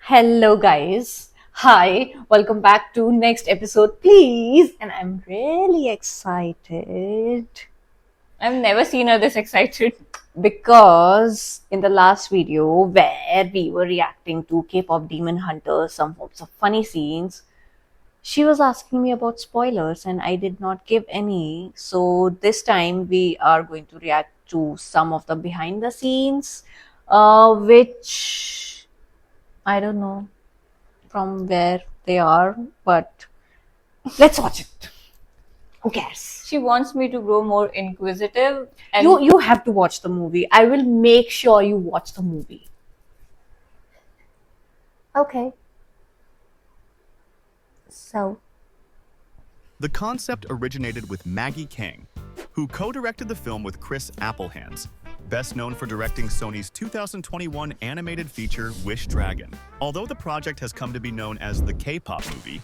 Hello guys. Hi, welcome back to next episode please. And I'm really excited I've never seen her this excited. because in the last video where we were reacting to K-pop Demon Hunter, some of the funny scenes, she was asking me about spoilers and I did not give any. So this time we are going to react to some of the behind the scenes, which I don't know from where they are, but let's watch it. Who cares? She wants me to grow more inquisitive and You have to watch the movie. I will make sure you watch the movie. Okay. So The concept originated with Maggie Kang, who co-directed the film with Chris Applehands, best known for directing Sony's 2021 animated feature Wish Dragon. Although the project has come to be known as the K-pop movie,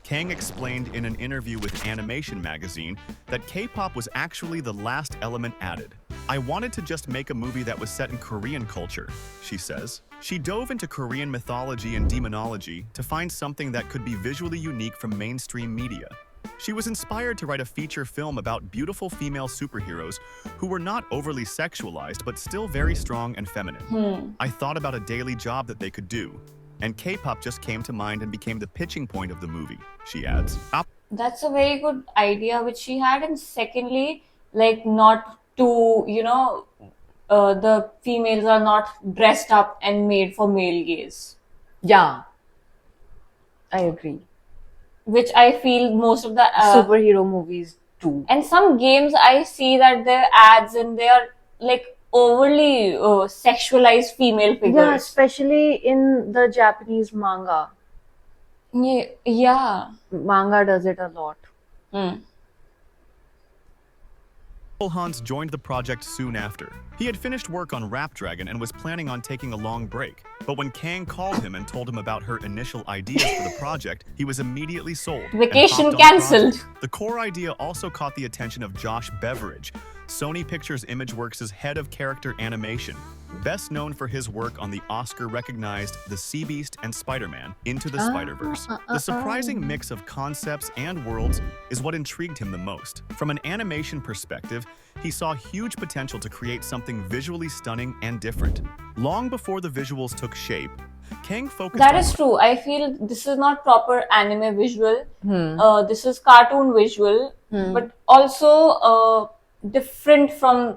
Kang explained in an interview with Animation magazine that K-pop was actually the last element added. I wanted to just make a movie that was set in Korean culture, she says. She dove into Korean mythology and demonology to find something that could be visually unique from mainstream media. She was inspired to write a feature film about beautiful female superheroes who were not overly sexualized but still very strong and feminine. I thought about a daily job that they could do, and K-pop just came to mind and became the pitching point of the movie, she adds. that's a very good idea which she had. And secondly, like not to, the females are not dressed up and made for male gaze, yeah, I agree. which I feel most of the Superhero movies too. and some games I see that their ads and they are like overly sexualized female Yeah, figures. especially in the Japanese manga. Yeah. Manga does it a lot. Hans joined the project soon after. He had finished work on Rap Dragon and was planning on taking a long break. But when Kang called him and told him about her initial ideas for the project, he was immediately sold. and Vacation hopped on the cancelled. project. The core idea also caught the attention of Josh Beveridge, Sony Pictures Imageworks' head of character animation, best known for his work on the Oscar-recognized The Sea Beast and Spider-Man Into the Spider-Verse. The surprising mix of concepts and worlds is what intrigued him the most. From an animation perspective, he saw huge potential to create something visually stunning and different. Long before the visuals took shape, Kang focused That on is true. I feel this is not proper anime visual. This is cartoon visual, but also different from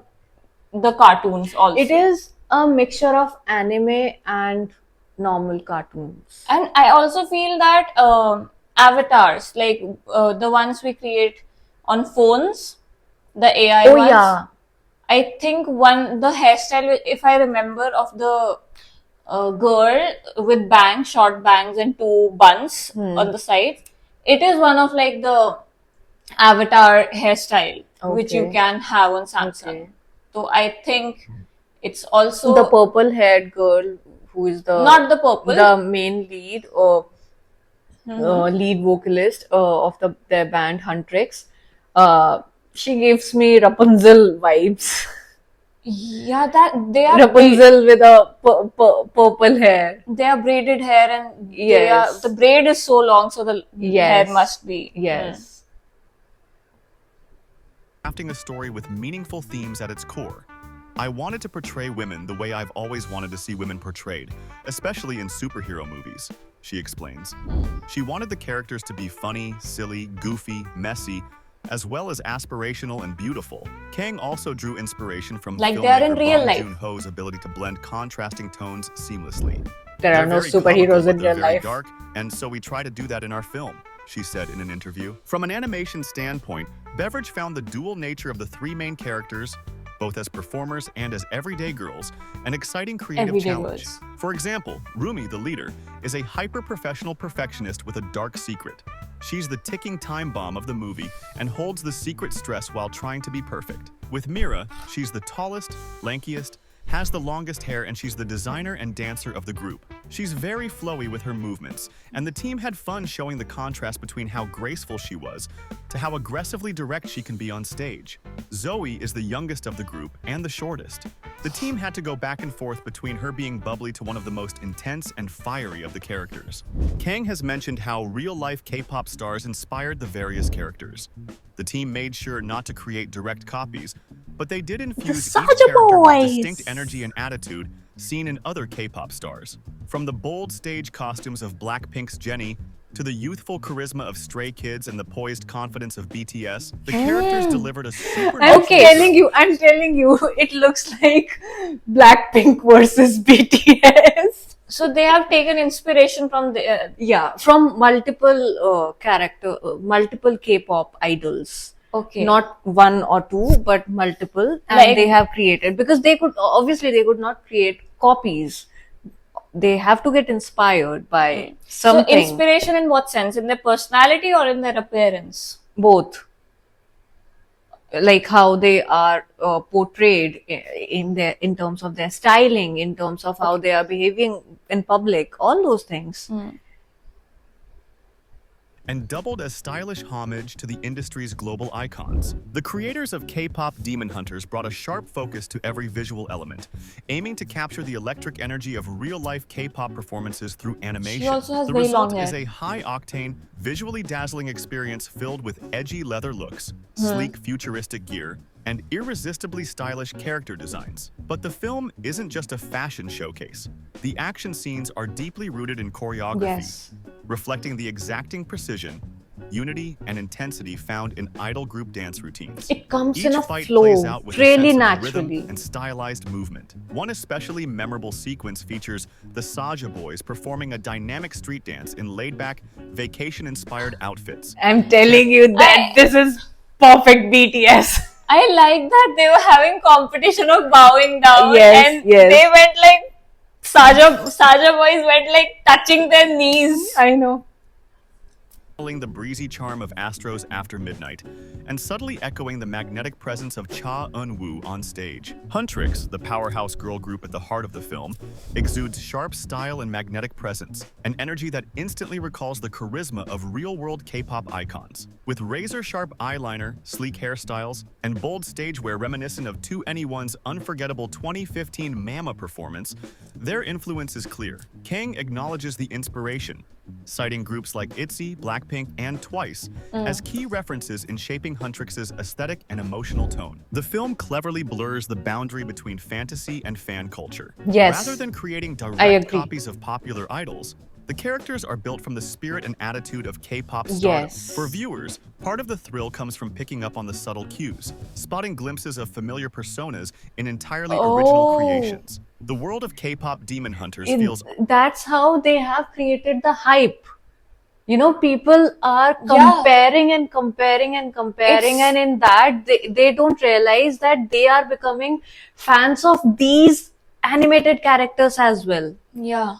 the cartoons also. It is a mixture of anime and normal cartoons. And I also feel that avatars, like the ones we create on phones, the AI Oh ones. yeah. I think the hairstyle, if I remember, of the girl with bangs, short bangs, and two buns on the side, it is one of like the avatar hairstyle which you Okay. can have on Samsung. Okay. So I think it's also The purple haired girl who is the not the purple. the main lead or lead vocalist of their band Huntrix. She gives me Rapunzel vibes. Yeah, that they are Rapunzel with a purple hair. they are braided hair and Yes. the braid is so long, so the Yes. hair must be. Yes. crafting a story with meaningful themes at its core. I wanted to portray women the way I've always wanted to see women portrayed, especially in superhero movies, she explains. She wanted the characters to be funny, silly, goofy, messy, as well as aspirational and beautiful. Kang also drew inspiration from Like they are in filmmaker real Bong life. Joon-ho's ability to blend contrasting tones seamlessly. There are They're no very comical, superheroes but in they're real very life. dark, and so we try to do that in our film, she said in an interview. From an animation standpoint, Beveridge found the dual nature of the three main characters, both as performers and as everyday girls, an exciting creative Everyday challenge. girls. For example, Rumi, the leader, is a hyper-professional perfectionist with a dark secret. She's the ticking time bomb of the movie and holds the secret stress while trying to be perfect. With Mira, she's the tallest, lankiest, has the longest hair, and she's the designer and dancer of the group. She's very flowy with her movements, and the team had fun showing the contrast between how graceful she was to how aggressively direct she can be on stage. Zoe is the youngest of the group and the shortest. The team had to go back and forth between her being bubbly to one of the most intense and fiery of the characters. Kang has mentioned how real-life K-pop stars inspired the various characters. The team made sure not to create direct copies, but they did infuse each Soulja character with Boys. distinct energy and attitude seen in other K-pop stars. From the bold stage costumes of Blackpink's Jennie to the youthful charisma of Stray Kids and the poised confidence of BTS, the characters delivered a super. I'm telling you, it looks like Blackpink versus BTS. So they have taken inspiration from the Yeah, from multiple multiple K-pop idols. okay. Not one or two, but multiple, and Like- they have created, because they could not create copies. They have to get inspired by So something. inspiration in what sense? In their personality or in their appearance? Both, like how they are portrayed in terms of their styling, in terms of how they are behaving in public, all those things. And doubled as stylish homage to the industry's global icons. The creators of K-pop Demon Hunters brought a sharp focus to every visual element, aiming to capture the electric energy of real-life K-pop performances through animation. She also has The very result long is hair. a high-octane, visually dazzling experience filled with edgy leather looks, sleek futuristic gear, and irresistibly stylish character designs. But the film isn't just a fashion showcase. The action scenes are deeply rooted in choreography, Yes. reflecting the exacting precision, unity, and intensity found in idol group dance routines. It comes Each in a fight flow, plays out with a really sense of rhythm naturally. and stylized movement. One especially memorable sequence features the Saja Boys performing a dynamic street dance in laid-back, vacation-inspired outfits. I'm telling you that this is perfect BTS. I like that they were having competition of bowing down, Yes, and yes. they went like Saja boys went like touching their knees. I know. Following the breezy charm of Astro's After Midnight, and subtly echoing the magnetic presence of Cha Eun-woo on stage. Huntrix, the powerhouse girl group at the heart of the film, exudes sharp style and magnetic presence, an energy that instantly recalls the charisma of real-world K-pop icons. With razor-sharp eyeliner, sleek hairstyles, and bold stage wear reminiscent of 2NE1's unforgettable 2015 Mama performance, their influence is clear. Kang acknowledges the inspiration, citing groups like ITZY, Blackpink, and Twice as key references in shaping Huntrix's aesthetic and emotional tone. The film cleverly blurs the boundary between fantasy and fan culture. Yes. Rather than creating I direct agree. copies of popular idols, the characters are built from the spirit and attitude of K-pop stardom. Yes. For viewers, part of the thrill comes from picking up on the subtle cues, spotting glimpses of familiar personas in entirely original Oh. creations. The world of K-pop Demon Hunters feels That's how they have created the hype. You know, people are comparing and comparing and comparing, It's- and in that they don't realize that they are becoming fans of these animated characters as well. Yeah.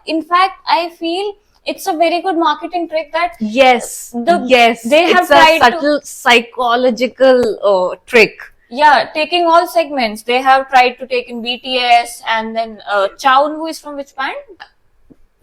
In fact, I feel it's a very good marketing trick that Yes, yes, they have it's a tried to- subtle psychological trick. taking all segments. They have tried to take in BTS and then Chown, who is from which band?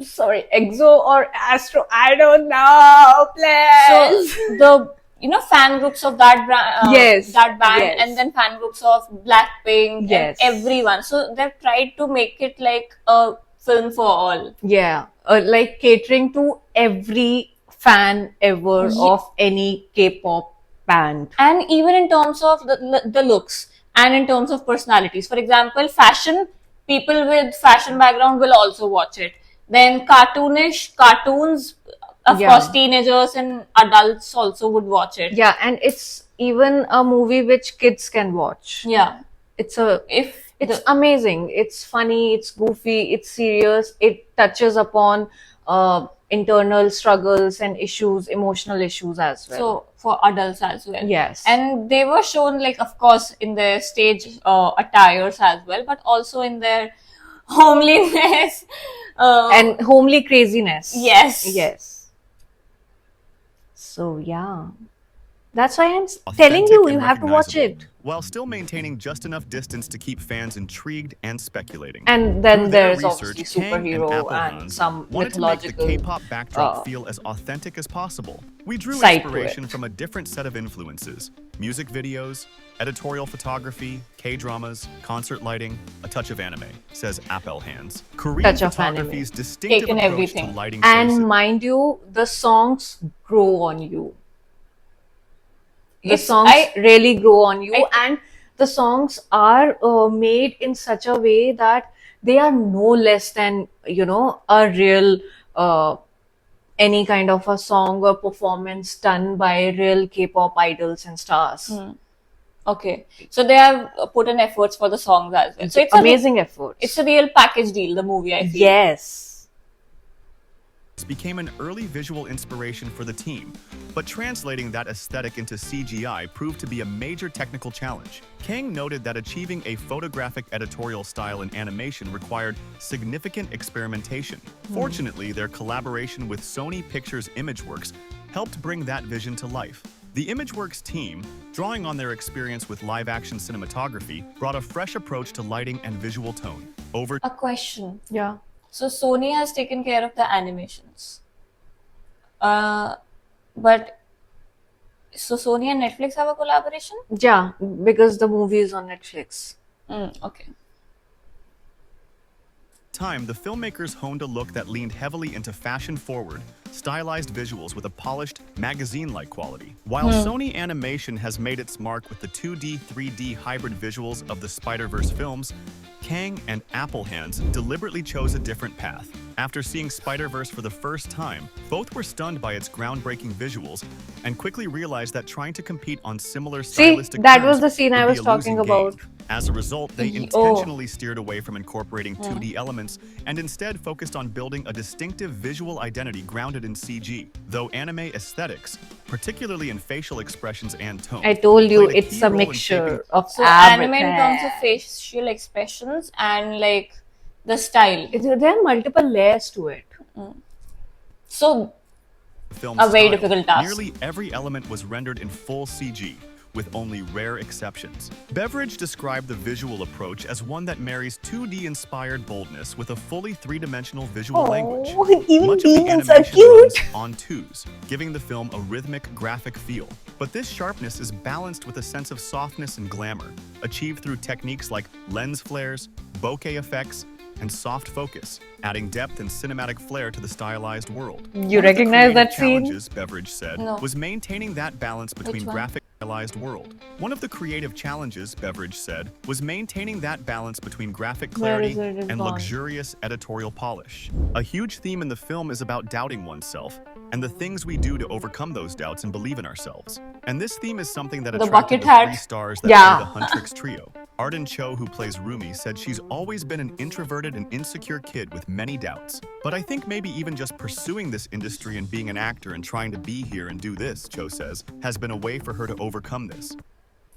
Sorry, EXO or Astro, I don't know, please. So the fan groups of that brand, Yes, that band, yes. and then fan groups of Blackpink, Yes. and everyone. So they've tried to make it like a film for all. Yeah, like catering to every fan ever of any K-pop band. And even in terms of the looks and in terms of personalities. For example, fashion, people with fashion background will also watch it. Then cartoons, of Yeah. course, teenagers and adults also would watch it. Yeah, and it's even a movie which kids can watch. Yeah. It's If amazing. It's funny, it's goofy, it's serious. It touches upon internal struggles and issues, emotional issues as well. so for adults as well. Yes. And they were shown, like, of course, in their stage attires as well, but also in their homeliness. And homely craziness. Yes. Yes. So yeah, that's why I'm telling authentic you, and you have to watch recognizable. it. while still maintaining just enough distance to keep fans intrigued and speculating. And then Through their there's obviously research, Kang and superhero and Applehands some wanted to make the mythological K-pop backdrop uh, feel as authentic as possible. We drew side to inspiration it. from a different set of influences: music videos, editorial photography, K-dramas, concert lighting, a touch of anime, says Applehands. Korean Touch of anime. photography's distinctive Taken approach everything. to lighting And choices. mind you, the songs grow on you. The It's- songs I- really grow on you, I- and the songs are made in such a way that they are no less than, a real any kind of a song or performance done by real K-pop idols and stars. Okay. So they have put in efforts for the songs as well. So it's Amazing efforts. it's a real package deal, the movie, I feel. Yes. became an early visual inspiration for the team, but translating that aesthetic into CGI proved to be a major technical challenge. Kang noted that achieving a photographic editorial style in animation required significant experimentation. Fortunately, their collaboration with Sony Pictures Imageworks helped bring that vision to life. The Imageworks team, drawing on their experience with live-action cinematography, brought a fresh approach to lighting and visual tone. Over A question. Yeah. So Sony has taken care of the animations. But so Sony and Netflix have a collaboration? Yeah, because the movie is on Netflix. Okay. time, the filmmakers honed a look that leaned heavily into fashion-forward, stylized visuals with a polished, magazine-like quality. While Sony Animation has made its mark with the 2D, 3D hybrid visuals of the Spider-Verse films, Kang and Applehands deliberately chose a different path. After seeing Spider-Verse for the first time, both were stunned by its groundbreaking visuals and quickly realized that trying to compete on similar stylistic that terms was the scene I would be was a losing talking game. about. As a result, they intentionally steered away from incorporating 2D elements and instead focused on building a distinctive visual identity grounded in CG. Though anime aesthetics, particularly in facial expressions and tone, I told you played a it's key a role in mixture shaping of So ab anime in terms of facial expressions and like the style. there are multiple layers to it. So the film's a very style. difficult task. Nearly every element was rendered in full CG, with only rare exceptions. Beveridge described the visual approach as one that marries 2D-inspired boldness with a fully three-dimensional visual language. even Much of the demons are animation cute. runs on twos, giving the film a rhythmic, graphic feel. But this sharpness is balanced with a sense of softness and glamour, achieved through techniques like lens flares, bokeh effects, and soft focus, adding depth and cinematic flair to the stylized world. You One of the recognize creative that scene? challenges, Beveridge said, No. was maintaining that balance between Which one? graphic and stylized world. One of the creative challenges, Beveridge said, was maintaining that balance between graphic Where clarity is it? It's and gone. luxurious editorial polish. A huge theme in the film is about doubting oneself and the things we do to overcome those doubts and believe in ourselves. And this theme is something that The attracted bucket the hat. 3 stars that Yeah. play the Huntrix trio. Arden Cho, who plays Rumi, said she's always been an introverted and insecure kid with many doubts. But I think maybe even just pursuing this industry and being an actor and trying to be here and do this, Cho says, has been a way for her to overcome this.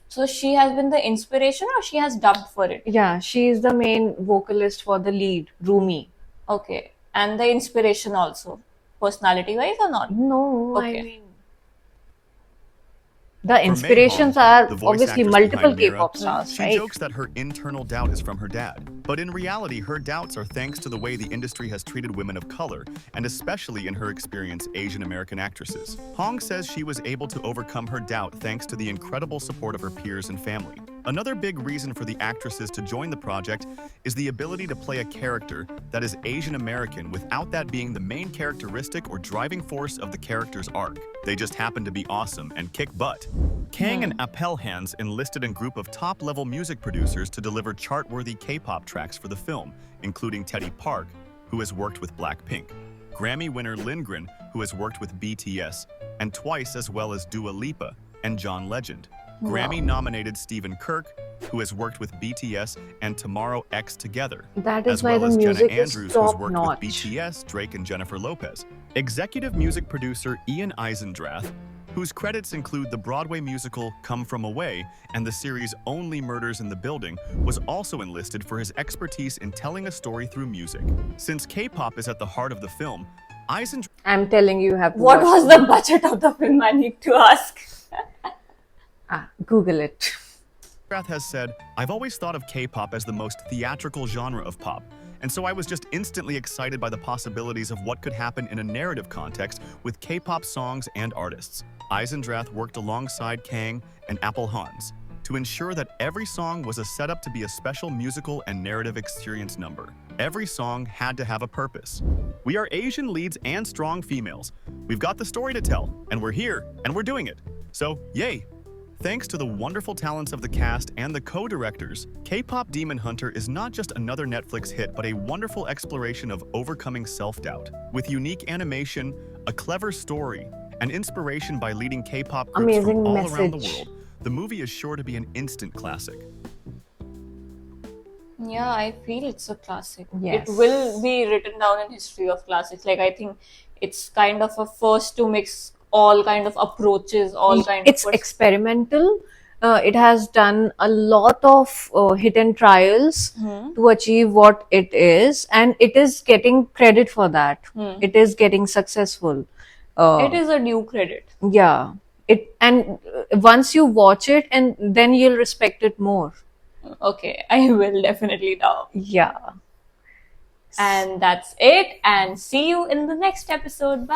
So she has been the inspiration or she has dubbed for it? Yeah, she is the main vocalist for the lead, Rumi. Okay. And the inspiration also, personality wise or not? No, Okay. I mean, the inspirations Mayhong, are the voice obviously actress multiple behind Mira, K-pop stars, she right? jokes that her internal doubt is from her dad. But in reality, her doubts are thanks to the way the industry has treated women of color, and especially in her experience, Asian American actresses. Hong says she was able to overcome her doubt thanks to the incredible support of her peers and family. Another big reason for the actresses to join the project is the ability to play a character that is Asian American without that being the main characteristic or driving force of the character's arc. They just happen to be awesome and kick butt. Kang and Applehands enlisted a group of top-level music producers to deliver chart-worthy K-pop tracks for the film, including Teddy Park, who has worked with Blackpink, Grammy winner Lindgren, who has worked with BTS, and Twice, as well as Dua Lipa and John Legend. Grammy-nominated Stephen Kirk, who has worked with BTS and Tomorrow X Together, That is as why well the as Jenna music is Andrews, who's top worked notch. with BTS, Drake, and Jennifer Lopez. Executive music producer Ian Eisendrath, whose credits include the Broadway musical Come From Away and the series Only Murders in the Building, was also enlisted for his expertise in telling a story through music. Since K-pop is at the heart of the film, Eisendrath I'm telling you, you have to What watch was the budget of the film? I need to ask. Google it. Rath has said, I've always thought of K-pop as the most theatrical genre of pop, and so I was just instantly excited by the possibilities of what could happen in a narrative context with K-pop songs and artists. Eisendrath worked alongside Kang and Apple Hans to ensure that every song was a setup to be a special musical and narrative experience number. Every song had to have a purpose. We are Asian leads and strong females. We've got the story to tell, and we're here, and we're doing it. So, yay! Thanks to the wonderful talents of the cast and the co-directors, K-Pop Demon Hunter is not just another Netflix hit, but a wonderful exploration of overcoming self-doubt. With unique animation, a clever story, and inspiration by leading K-pop groups Amazing from all around the message. world, the movie is sure to be an instant classic. Yeah, I feel it's a classic. Yes. It will be written down in history of classics. Like, I think it's kind of a first to mix all kind of approaches, all kind It's of experimental. It has done a lot of hit and trials to achieve what it is, and it is getting credit for that. It is getting successful. it is a due credit. Yeah. Once you watch it, and then you'll respect it more. Okay, I will definitely now. Yeah. And that's it. And see you in the next episode. Bye.